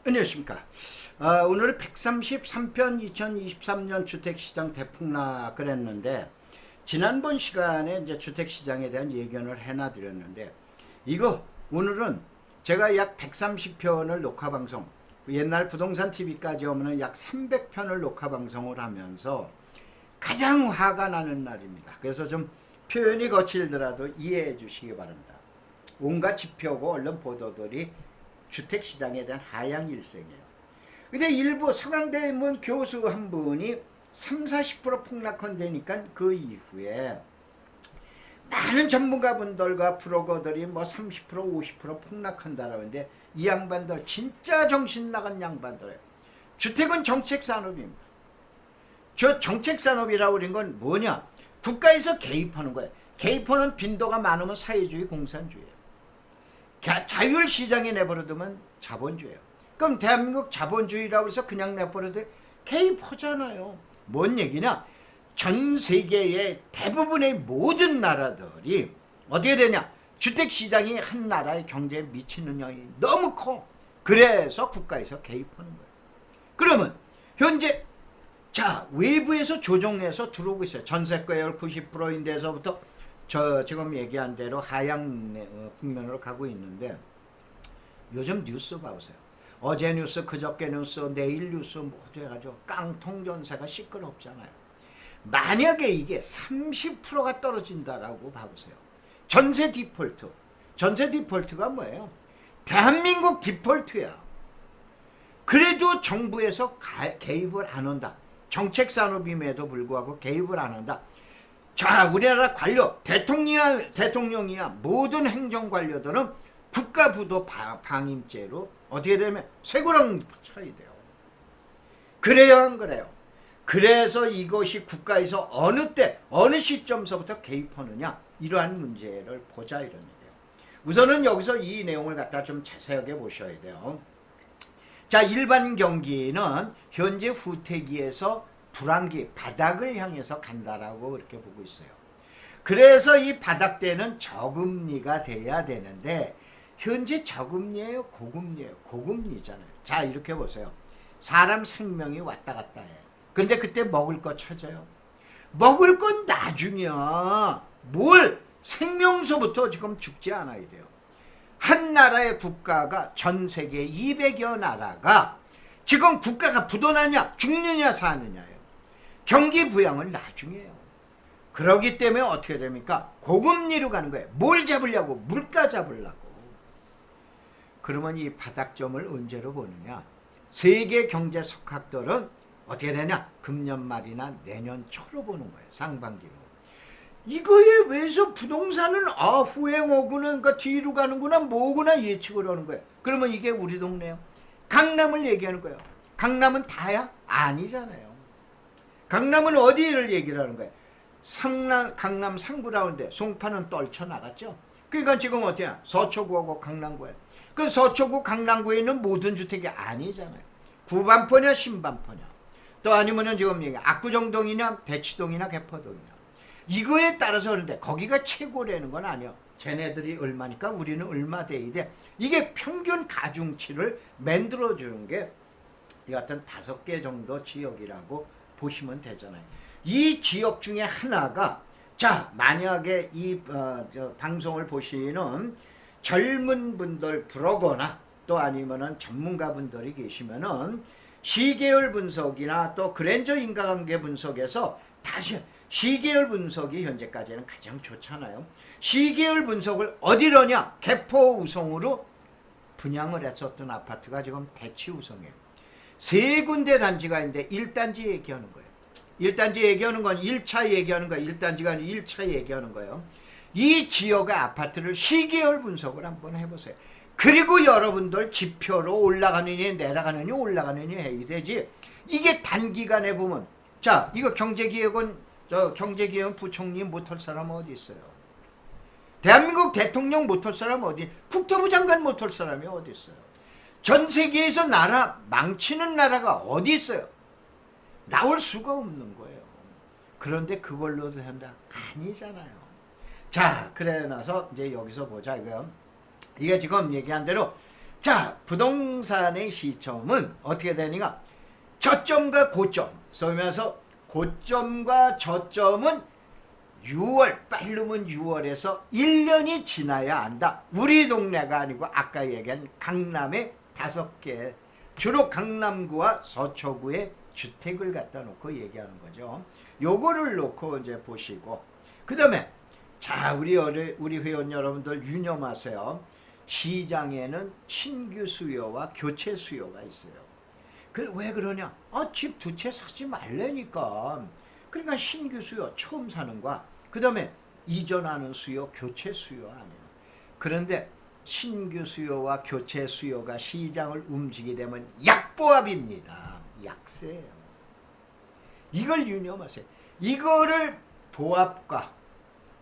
안녕하십니까. 오늘은 133편 2023년 주택시장 대폭락을 했는데, 지난번 시간에 이제 주택시장에 대한 예견을 해놔드렸는데, 오늘은 제가 약 130편을 녹화방송, 옛날 부동산 TV까지 오면 약 300편을 녹화방송을 하면서 가장 화가 나는 날입니다. 그래서 좀 표현이 거칠더라도 이해해 주시기 바랍니다. 온갖 지표고 언론 보도들이 주택시장에 대한 하향 일생이에요. 근데 일부 서강대문 교수 한 분이 30-40% 폭락한다니까 그 이후에 많은 전문가분들과 브로거들이 뭐 30% 50% 폭락한다라고 하는데, 이 양반들 진짜 정신 나간 양반들이에요. 주택은 정책산업입니다. 저 정책산업이라고 그런 건 뭐냐? 국가에서 개입하는 거예요. 개입하는 빈도가 많으면 사회주의 공산주의예요. 자율시장에 내버려두면 자본주의예요. 그럼 대한민국 자본주의라고 해서 그냥 내버려도 개입하잖아요. 뭔 얘기냐? 전 세계의 대부분의 모든 나라들이 어떻게 되냐? 주택시장이 한 나라의 경제에 미치는 영향이 너무 커. 그래서 국가에서 개입하는 거예요. 그러면 현재 외부에서 조정해서 들어오고 있어요. 전세가율 90%인데서부터 저 지금 얘기한 대로 하향 국면으로 가고 있는데, 요즘 뉴스 봐보세요. 어제 뉴스, 그저께 뉴스, 내일 뉴스 모두 해가지고 깡통 전세가 시끄럽잖아요. 만약에 이게 30%가 떨어진다라고 봐보세요. 전세 디폴트. 전세 디폴트가 뭐예요? 대한민국 디폴트야. 그래도 정부에서 개입을 안 한다. 정책산업임에도 불구하고 개입을 안 한다. 우리나라 관료, 대통령이야 모든 행정관료들은 국가부도 방임죄로 어떻게 되면 쇠고랑 쳐야 돼요. 그래요, 안 그래요? 그래서 이것이 국가에서 어느 때, 어느 시점서부터 개입하느냐, 이러한 문제를 보자, 이런 얘기예요. 우선은 여기서 이 내용을 갖다 좀 자세하게 보셔야 돼요. 일반 경기는 현재 후퇴기에서 불황기, 바닥을 향해서 간다라고 그렇게 보고 있어요. 그래서 이 바닥대는 저금리가 돼야 되는데, 현재 저금리예요, 고금리예요? 고금리잖아요. 이렇게 보세요. 사람 생명이 왔다 갔다 해. 근데 그때 먹을 거 찾아요. 먹을 건 나중이야. 생명서부터 지금 죽지 않아야 돼요. 한 나라의 국가가 전 세계 200여 나라가 지금 국가가 부도나냐, 죽느냐, 사느냐예요. 경기 부양은 나중이에요. 그러기 때문에 어떻게 됩니까? 고금리로 가는 거예요. 뭘 잡으려고? 물가 잡으려고. 그러면 이 바닥점을 언제로 보느냐? 세계 경제 석학들은 어떻게 되냐? 금년 말이나 내년 초로 보는 거예요. 상반기로. 이거에 왜서 부동산은 후행오구는 뒤로 가는구나, 뭐구나 예측을 하는 거예요. 그러면 이게 우리 동네요. 강남을 얘기하는 거예요. 강남은 다야? 아니잖아요. 강남은 어디를 얘기를 하는 거예요? 강남 상구라는데 송파는 떨쳐나갔죠. 그러니까 지금 어때요? 서초구하고 강남구예요. 그 서초구 강남구에 있는 모든 주택이 아니잖아요. 구반포냐 신반포냐, 또 아니면은 지금 압구정동이냐 대치동이나 개포동이냐, 이거에 따라서 그런데 거기가 최고라는 건 아니에요. 쟤네들이 얼마니까 우리는 얼마 돼야 돼. 이게 평균 가중치를 만들어주는 게 이 같은 5개 정도 지역이라고 보시면 되잖아요. 이 지역 중에 하나가, 만약에 이 방송을 보시는 젊은 분들 브로거나 또 아니면은 전문가분들이 계시면은 시계열 분석이나 또 그랜저 인과관계 분석에서 다시 시계열 분석이 현재까지는 가장 좋잖아요. 시계열 분석을 어디로냐? 개포 우성으로 분양을 했었던 아파트가 지금 대치 우성이에요. 3군데 단지가 있는데 1단지 얘기하는 거예요. 1단지 얘기하는 건 1차 얘기하는 거예요. 1단지가 아니고 1차 얘기하는 거예요. 이 지역의 아파트를 시계열 분석을 한번 해보세요. 그리고 여러분들 지표로 올라가느니 내려가느니 올라가느니 해야 되지. 이게 단기간에 보면, 이거 경제기획은 부총리 못할 사람 어디 있어요? 대한민국 대통령 못할 사람 어디? 국토부 장관 못할 사람이 어디 있어요? 전 세계에서 나라 망치는 나라가 어디 있어요? 나올 수가 없는 거예요. 그런데 그걸로도 한다? 아니잖아요. 그래 나서 이제 여기서 보자 이거요. 이게 지금 얘기한 대로 자, 부동산의 시점은 어떻게 되니까 저점과 고점 쏘면서 고점과 저점은 6월, 빠르면 6월에서 1년이 지나야 한다. 우리 동네가 아니고 아까 얘기한 강남의 5개, 주로 강남구와 서초구의 주택을 갖다 놓고 얘기하는 거죠. 요거를 놓고 이제 보시고, 그 다음에 자, 우리 회원 여러분들 유념하세요. 시장에는 신규 수요와 교체 수요가 있어요. 왜 그러냐? 집 2채 사지 말라니까. 그러니까 신규 수요 처음 사는 거야. 그 다음에 이전하는 수요, 교체 수요 아니에요. 그런데 신규 수요와 교체 수요가 시장을 움직이게 되면 약보합입니다. 약세예요. 이걸 유념하세요. 이거를 보합과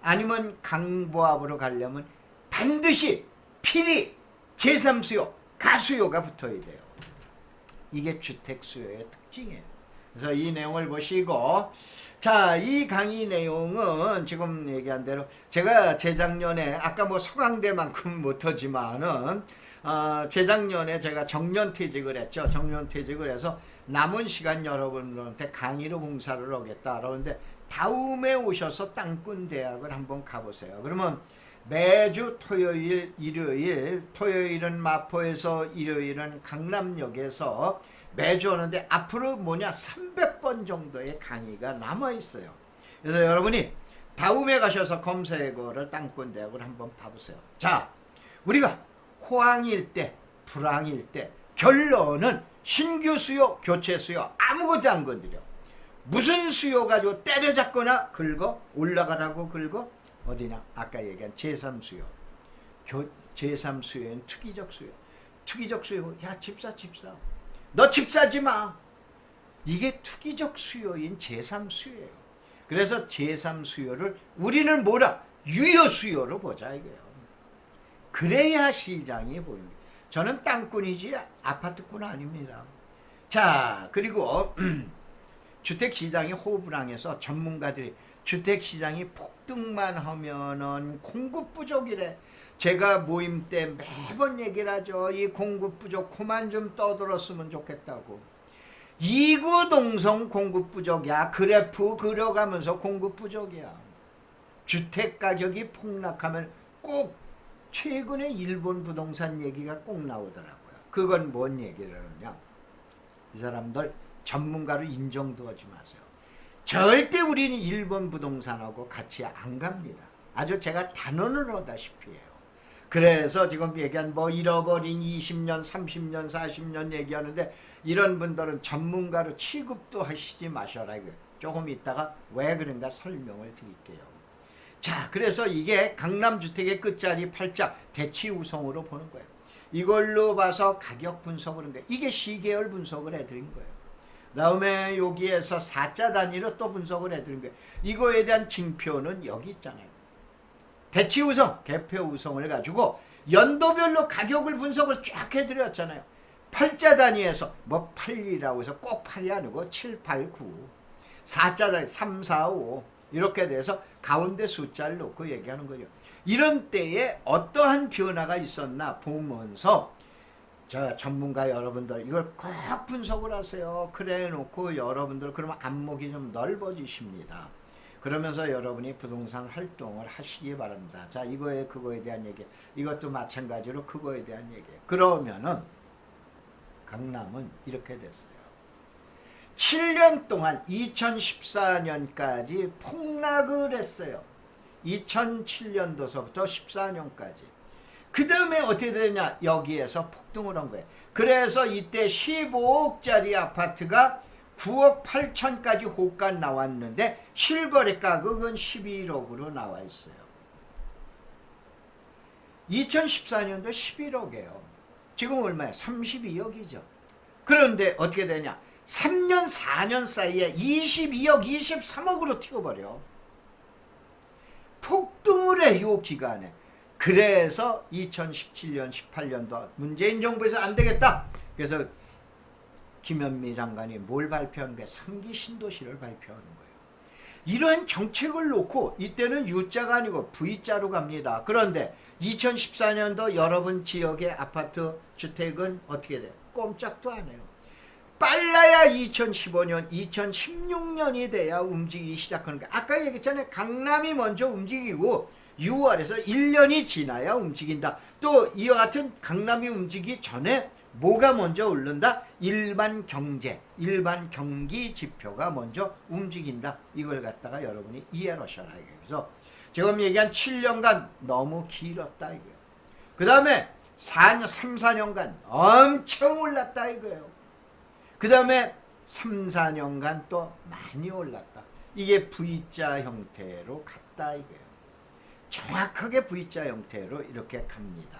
아니면 강보합으로 가려면 반드시 필히 제3수요, 가수요가 붙어야 돼요. 이게 주택수요의 특징이에요. 그래서 이 내용을 보시고, 자, 이 강의 내용은 지금 얘기한 대로 제가 재작년에 아까 뭐 서강대만큼 못하지만은 재작년에 제가 정년퇴직을 했죠. 정년퇴직을 해서 남은 시간 여러분들한테 강의로 봉사를 하겠다. 그러는데 다음에 오셔서 땅꾼대학을 한번 가보세요. 그러면 매주 토요일, 일요일, 토요일은 마포에서 일요일은 강남역에서 매주 오는데 앞으로 300번 정도의 강의가 남아있어요. 그래서 여러분이 다음에 가셔서 검색어를 땅꾼대학을 한번 봐보세요. 자, 우리가 호황일 때, 불황일 때 결론은 신규 수요, 교체 수요 아무것도 안 건드려. 무슨 수요 가지고 때려잡거나 긁어, 올라가라고 긁어, 어디냐? 아까 얘기한 제3수요. 제3수요는 투기적 수요. 투기적 수요. 야, 집 사. 너 집 사지 마. 이게 투기적 수요인 제3수요예요. 그래서 제3수요를 우리는 뭐라? 유효수요로 보자 이거예요. 그래야 시장이 보입니다. 저는 땅꾼이지 아파트꾼 아닙니다. 자, 그리고 주택시장이 호불항에서 전문가들이 주택시장이 폭등만 하면은 공급 부족이래. 제가 모임 때 매번 얘기를 하죠. 이 공급 부족 그만 좀 떠들었으면 좋겠다고. 이구동성 공급 부족이야. 그래프 그려가면서 공급 부족이야. 주택 가격이 폭락하면 꼭 최근에 일본 부동산 얘기가 꼭 나오더라고요. 그건 뭔 얘기를 하느냐. 이 사람들 전문가로 인정도 하지 마세요. 절대 우리는 일본 부동산하고 같이 안 갑니다. 아주 제가 단언을 하다시피 해요. 그래서 지금 얘기한 잃어버린 20년, 30년, 40년 얘기하는데 이런 분들은 전문가로 취급도 하시지 마셔라. 조금 있다가 왜 그런가 설명을 드릴게요. 자, 그래서 이게 강남주택의 끝자리 팔자 대치우성으로 보는 거예요. 이걸로 봐서 가격 분석을 하는 거예요. 이게 시계열 분석을 해드린 거예요. 다음에 여기에서 4자 단위로 또 분석을 해드린 거예요. 이거에 대한 징표는 여기 있잖아요. 대치우성, 개표우성을 가지고 연도별로 가격을 분석을 쫙 해드렸잖아요. 8자 단위에서 8이라고 해서 꼭 8이 아니고 7, 8, 9 4자 단위 3, 4, 5 이렇게 돼서 가운데 숫자를 놓고 얘기하는 거죠. 이런 때에 어떠한 변화가 있었나 보면서 자, 전문가 여러분들 이걸 꼭 분석을 하세요. 그래 놓고 여러분들 그러면 안목이 좀 넓어지십니다. 그러면서 여러분이 부동산 활동을 하시기 바랍니다. 자, 그거에 대한 얘기. 이것도 마찬가지로 그거에 대한 얘기. 그러면은 강남은 이렇게 됐어요. 7년 동안 2014년까지 폭락을 했어요. 2007년도서부터 14년까지. 그 다음에 어떻게 되냐? 여기에서 폭등을 한 거예요. 그래서 이때 15억짜리 아파트가 9억 8천까지 호가 나왔는데 실거래 가격은 11억으로 나와 있어요. 2014년도 11억이에요. 지금 얼마예요? 32억이죠. 그런데 어떻게 되냐? 3년 4년 사이에 22억 23억으로 튀어버려. 폭등을 해요, 기간에. 그래서 2017년 18년도 문재인 정부에서 안 되겠다. 그래서 김현미 장관이 뭘 발표한 거야? 3기 신도시를 발표하는 거예요. 이러한 정책을 놓고 이때는 U자가 아니고 V자로 갑니다. 그런데 2014년도 여러분 지역의 아파트 주택은 어떻게 돼요? 꼼짝도 안 해요. 빨라야 2015년, 2016년이 돼야 움직이기 시작하는 거예요. 아까 얘기했잖아요. 강남이 먼저 움직이고 6월에서 1년이 지나야 움직인다. 또 이와 같은 강남이 움직이기 전에 뭐가 먼저 오른다? 일반 경제, 일반 경기 지표가 먼저 움직인다. 이걸 갖다가 여러분이 이해를 하셔라. 그래서 지금 얘기한 7년간 너무 길었다 이거예요. 그 다음에 3, 4년간 엄청 올랐다 이거예요. 그 다음에 3, 4년간 또 많이 올랐다. 이게 V자 형태로 갔다 이거예요. 정확하게 V자 형태로 이렇게 갑니다.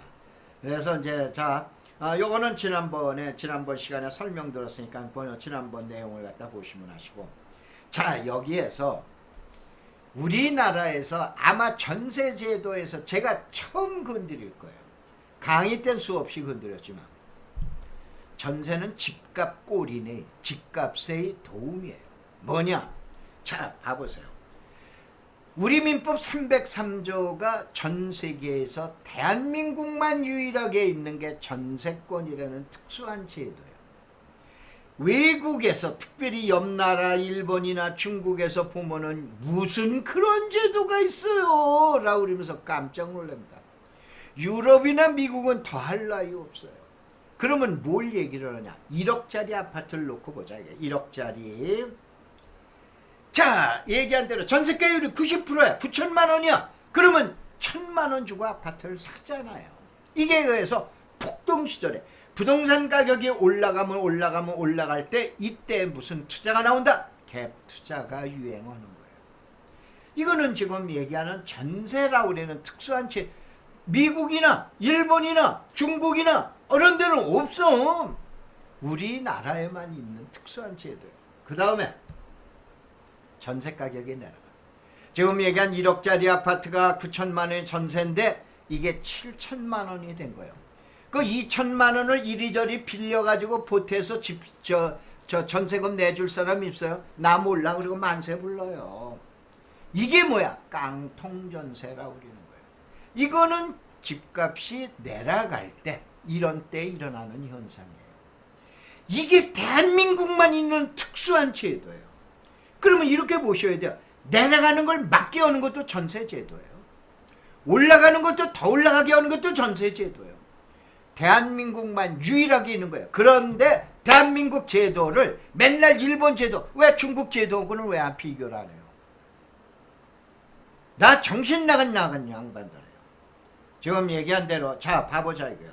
그래서 이제 자, 요거는 지난번 시간에 설명드렸으니까 지난번 내용을 갖다 보시면 하시고, 자, 여기에서 우리나라에서 아마 전세제도에서 제가 처음 건드릴 거예요. 강의 땐 수없이 건드렸지만 전세는 집값 꼴이네. 집값의 도움이에요. 뭐냐? 자, 봐보세요. 우리 민법 303조가 전 세계에서 대한민국만 유일하게 있는 게 전세권이라는 특수한 제도예요. 외국에서 특별히 옆나라 일본이나 중국에서 보면은 무슨 그런 제도가 있어요 라고 그러면서 깜짝 놀랍니다. 유럽이나 미국은 더할 나위 없어요. 그러면 뭘 얘기를 하냐? 1억짜리 아파트를 놓고 보자. 1억짜리. 자, 얘기한 대로 전세가율이 90%야. 9천만 원이야. 그러면 1,000만 원 주고 아파트를 샀잖아요. 이게 그래서 폭동 시절에 부동산 가격이 올라갈 때 이때 무슨 투자가 나온다? 갭 투자가 유행하는 거예요. 이거는 지금 얘기하는 전세라고 그러는 특수한 채 미국이나 일본이나 중국이나 이런 데는 없어. 우리나라에만 있는 특수한 제도예요. 그 다음에 전세 가격이 내려가. 지금 얘기한 1억짜리 아파트가 9천만 원의 전세인데 이게 7천만 원이 된 거예요. 그 2천만 원을 이리저리 빌려가지고 보태서 전세금 내줄 사람이 있어요? 나 몰라. 그리고 만세 불러요. 이게 뭐야? 깡통전세라고 그러는 거예요. 이거는 집값이 내려갈 때, 이런 때 일어나는 현상이에요. 이게 대한민국만 있는 특수한 제도예요. 그러면 이렇게 보셔야 돼요. 내려가는 걸 막게 하는 것도 전세제도예요. 올라가는 것도 더 올라가게 하는 것도 전세제도예요. 대한민국만 유일하게 있는 거예요. 그런데 대한민국 제도를 맨날 일본 제도, 왜 중국 제도하고는 왜 안 비교를 안 해요? 나 정신 나간 양반들이에요. 지금 얘기한 대로 자, 봐보자 이거요.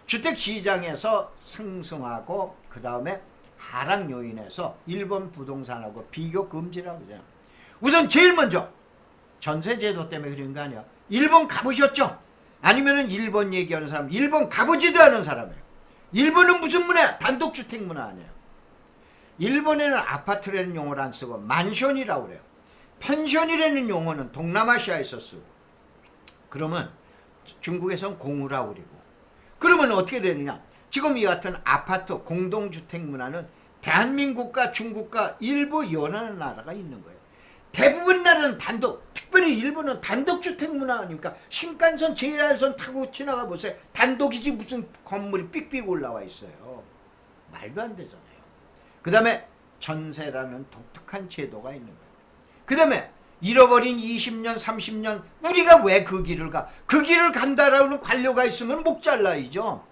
주택시장에서 상승하고 그 다음에 하락 요인에서 일본 부동산하고 비교 금지라고 그러잖아요. 우선 제일 먼저 전세제도 때문에 그런 거 아니야. 일본 가보셨죠? 아니면은 일본 얘기하는 사람, 일본 가보지도 않은 사람이에요. 일본은 무슨 문화야? 단독주택 문화 아니에요. 일본에는 아파트라는 용어를 안 쓰고 만션이라고 그래요. 펜션이라는 용어는 동남아시아에서 쓰고, 그러면 중국에선 공우라고 그리고, 그러면 어떻게 되느냐? 지금 이 같은 아파트 공동주택 문화는 대한민국과 중국과 일부 여러 나라가 있는 거예요. 대부분 나라는 단독, 특별히 일본은 단독주택 문화 아닙니까? 신칸선, JR선 타고 지나가 보세요. 단독이지 무슨 건물이 삑삑 올라와 있어요. 말도 안 되잖아요. 그 다음에 전세라는 독특한 제도가 있는 거예요. 그 다음에 잃어버린 20년, 30년 우리가 왜 그 길을 가? 그 길을 간다라는 관료가 있으면 목 잘라이죠.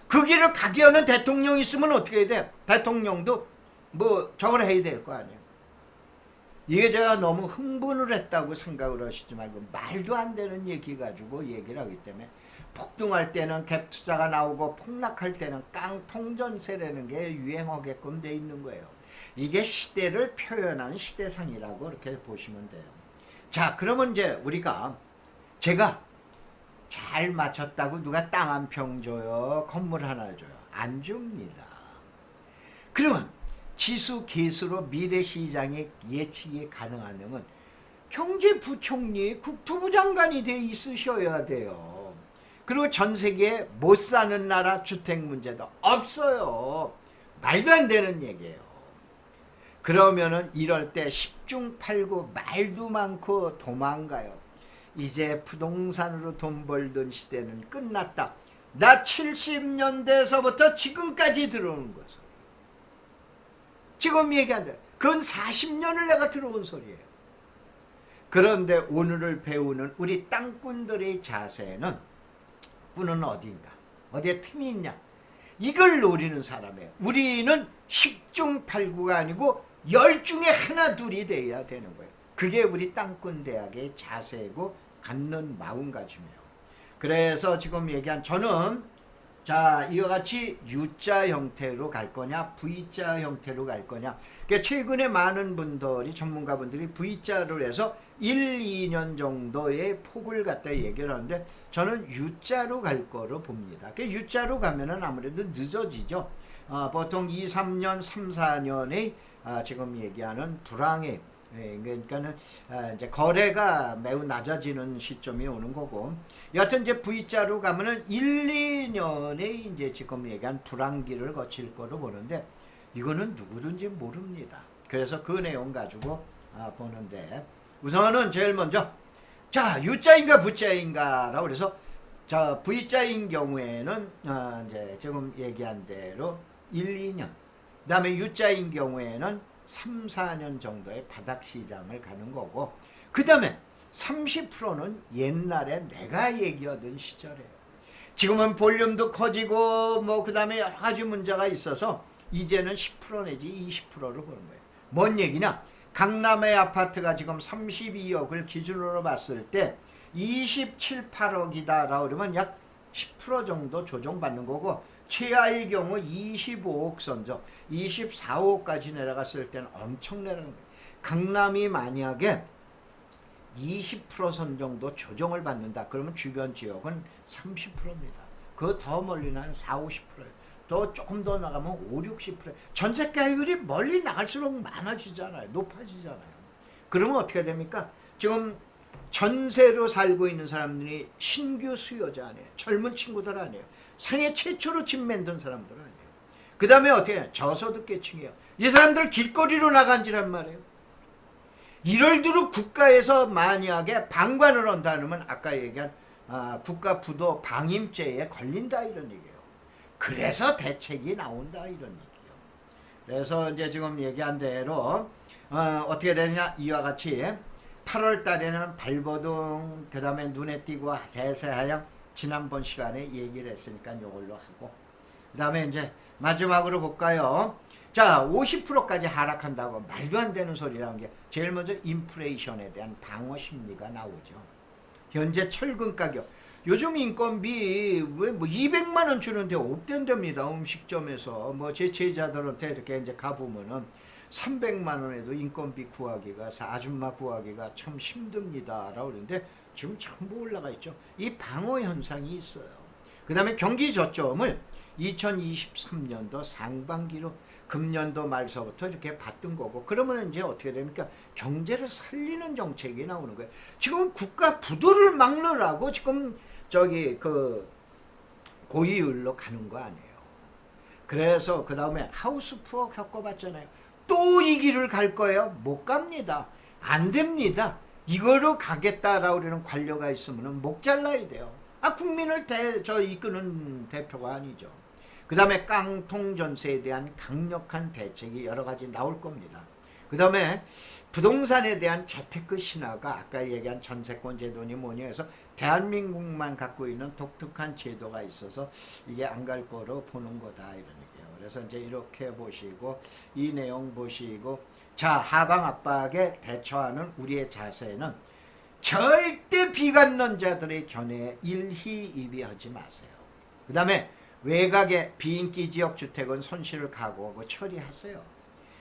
그 길을 가게 하는 대통령이 있으면 어떻게 해야 돼? 대통령도 뭐 저걸 해야 될 거 아니에요. 이게 제가 너무 흥분을 했다고 생각을 하시지 말고, 말도 안 되는 얘기 가지고 얘기를 하기 때문에, 폭등할 때는 갭 투자가 나오고 폭락할 때는 깡통전세라는 게 유행하게끔 돼 있는 거예요. 이게 시대를 표현하는 시대상이라고 이렇게 보시면 돼요. 자, 그러면 이제 제가 잘 맞췄다고 누가 땅 한 평 줘요? 건물 하나 줘요? 안 줍니다. 그러면 지수 계수로 미래시장의 예측이 가능하려면 경제부총리, 국토부 장관이 돼 있으셔야 돼요. 그리고 전 세계에 못 사는 나라 주택 문제도 없어요. 말도 안 되는 얘기예요. 그러면은 이럴 때 10중 8구 말도 많고 도망가요. 이제 부동산으로 돈 벌던 시대는 끝났다. 나 70년대에서부터 지금까지 들어오는 거죠. 지금 얘기한다. 그건 40년을 내가 들어온 소리예요. 그런데 오늘을 배우는 우리 땅꾼들의 자세는 뿌는 어디인가? 어디에 틈이 있냐? 이걸 노리는 사람이에요. 우리는 10중 8구가 아니고 10중에 하나 둘이 돼야 되는 거예요. 그게 우리 땅꾼 대학의 자세고 갖는 마음가짐이에요. 그래서 지금 얘기한 저는 자 이와 같이 U자 형태로 갈 거냐 V자 형태로 갈 거냐. 그러니까 최근에 많은 분들이 전문가분들이 V자로 해서 1, 2년 정도의 폭을 갖다 얘기를 하는데 저는 U자로 갈 거로 봅니다. 그러니까 U자로 가면은 아무래도 늦어지죠. 보통 2, 3년, 3, 4년의 지금 얘기하는 불황의 그러니까는 이제 거래가 매우 낮아지는 시점이 오는 거고, 여하튼 이제 V자로 가면은 1, 2년에 이제 지금 얘기한 불황기를 거칠 거로 보는데 이거는 누구든지 모릅니다. 그래서 그 내용 가지고 보는데 우선은 제일 먼저 자 U자인가 V자인가라고 그래서 자 V자인 경우에는 이제 지금 얘기한 대로 1, 2년, 그 다음에 U자인 경우에는 3, 4년 정도의 바닥시장을 가는 거고, 그 다음에 30%는 옛날에 내가 얘기하던 시절이에요. 지금은 볼륨도 커지고 그 다음에 여러 가지 문제가 있어서 이제는 10% 내지 20%를 보는 거예요. 뭔 얘기냐? 강남의 아파트가 지금 32억을 기준으로 봤을 때 27, 8억이다라고 그러면 약 10% 정도 조정받는 거고, 최하의 경우 25억 선적 24억까지 내려갔을 때는 엄청 내려간 거예요. 강남이 만약에 20% 정도 조정을 받는다 그러면 주변 지역은 30%입니다. 그 더 멀리는 한 4, 50%예요. 더 조금 더 나가면 5, 60%. 전세가율이 멀리 나갈수록 많아지잖아요. 높아지잖아요. 그러면 어떻게 됩니까? 지금 전세로 살고 있는 사람들이 신규 수요자 아니에요. 젊은 친구들 아니에요. 생애 최초로 집 만든 사람들 아니에요. 그 다음에 어떻게 해요? 저소득계층이에요. 이 사람들 길거리로 나간지란 말이에요. 이럴 두루 국가에서 만약에 방관을 한다 그러면 아까 얘기한 국가 부도 방임죄에 걸린다 이런 얘기예요. 그래서 대책이 나온다 이런 얘기예요. 그래서 이제 지금 얘기한 대로 어떻게 되느냐 이와 같이 8월 달에는 발버둥, 그 다음에 눈에 띄고 대세하양 지난번 시간에 얘기를 했으니까 이걸로 하고, 그 다음에 이제 마지막으로 볼까요? 자, 50%까지 하락한다고 말도 안 되는 소리라는 게 제일 먼저 인플레이션에 대한 방어 심리가 나오죠. 현재 철근 가격, 요즘 인건비 왜 200만 원 주는데 없댄답니다. 음식점에서 제 제자들한테 이렇게 이제 가보면은 300만 원에도 인건비 구하기가, 아줌마 구하기가 참 힘듭니다 라고 그러는데 지금 전부 올라가 있죠. 이 방어 현상이 있어요. 그 다음에 경기 저점을 2023년도 상반기로 금년도 말서부터 이렇게 봤던 거고, 그러면 이제 어떻게 됩니까? 경제를 살리는 정책이 나오는 거예요. 지금 국가 부도를 막느라고 지금 고이율로 가는 거 아니에요. 그래서 그 다음에 하우스 푸어 겪어봤잖아요. 또 이 길을 갈 거예요? 못 갑니다. 안 됩니다. 이거로 가겠다라고 그러는 관료가 있으면 목 잘라야 돼요. 국민을 이끄는 대표가 아니죠. 그 다음에 깡통 전세에 대한 강력한 대책이 여러 가지 나올 겁니다. 그 다음에 부동산에 대한 재테크 신화가 아까 얘기한 전세권 제도니 뭐니 해서 대한민국만 갖고 있는 독특한 제도가 있어서 이게 안 갈 거로 보는 거다 이런 얘기예요. 그래서 이제 이렇게 보시고 이 내용 보시고, 자 하방 압박에 대처하는 우리의 자세는 절대 비관론자들의 견해에 일희일비하지 마세요. 그 다음에 외곽의 비인기 지역 주택은 손실을 각오하고 처리하세요.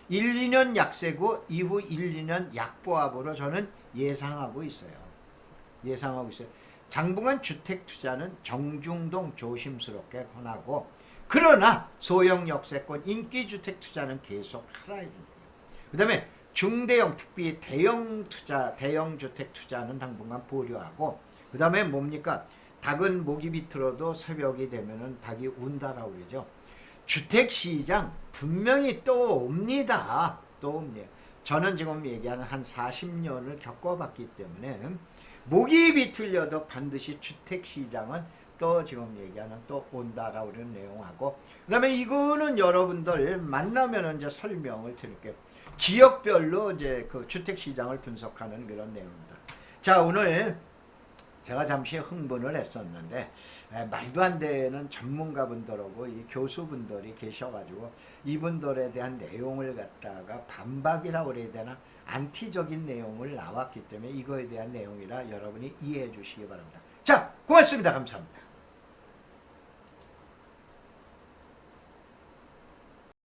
1, 2년 약세고 이후 1, 2년 약보합으로 저는 예상하고 있어요. 당분간 주택 투자는 정중동 조심스럽게 권하고, 그러나 소형 역세권 인기 주택 투자는 계속 하라. 그 다음에 중대형 특히 대형 주택 투자는 당분간 보류하고, 그 다음에 뭡니까? 닭은 모기 비틀어도 새벽이 되면은 닭이 운다라고 그러죠. 주택시장 분명히 또 옵니다. 또 옵니다. 저는 지금 얘기하는 한 40년을 겪어봤기 때문에 목이 비틀려도 반드시 주택시장은 또 지금 얘기하는 또 온다라고 그런 내용하고, 그 다음에 이거는 여러분들 만나면 이제 설명을 드릴게요. 지역별로 이제 그 주택시장을 분석하는 그런 내용입니다. 자, 오늘 제가 잠시 흥분을 했었는데 말도 안 되는 전문가분들하고 이 교수분들이 계셔가지고 이분들에 대한 내용을 갖다가 반박이라고 그래야 되나, 안티적인 내용을 나왔기 때문에 이거에 대한 내용이라 여러분이 이해해 주시기 바랍니다. 자, 고맙습니다. 감사합니다.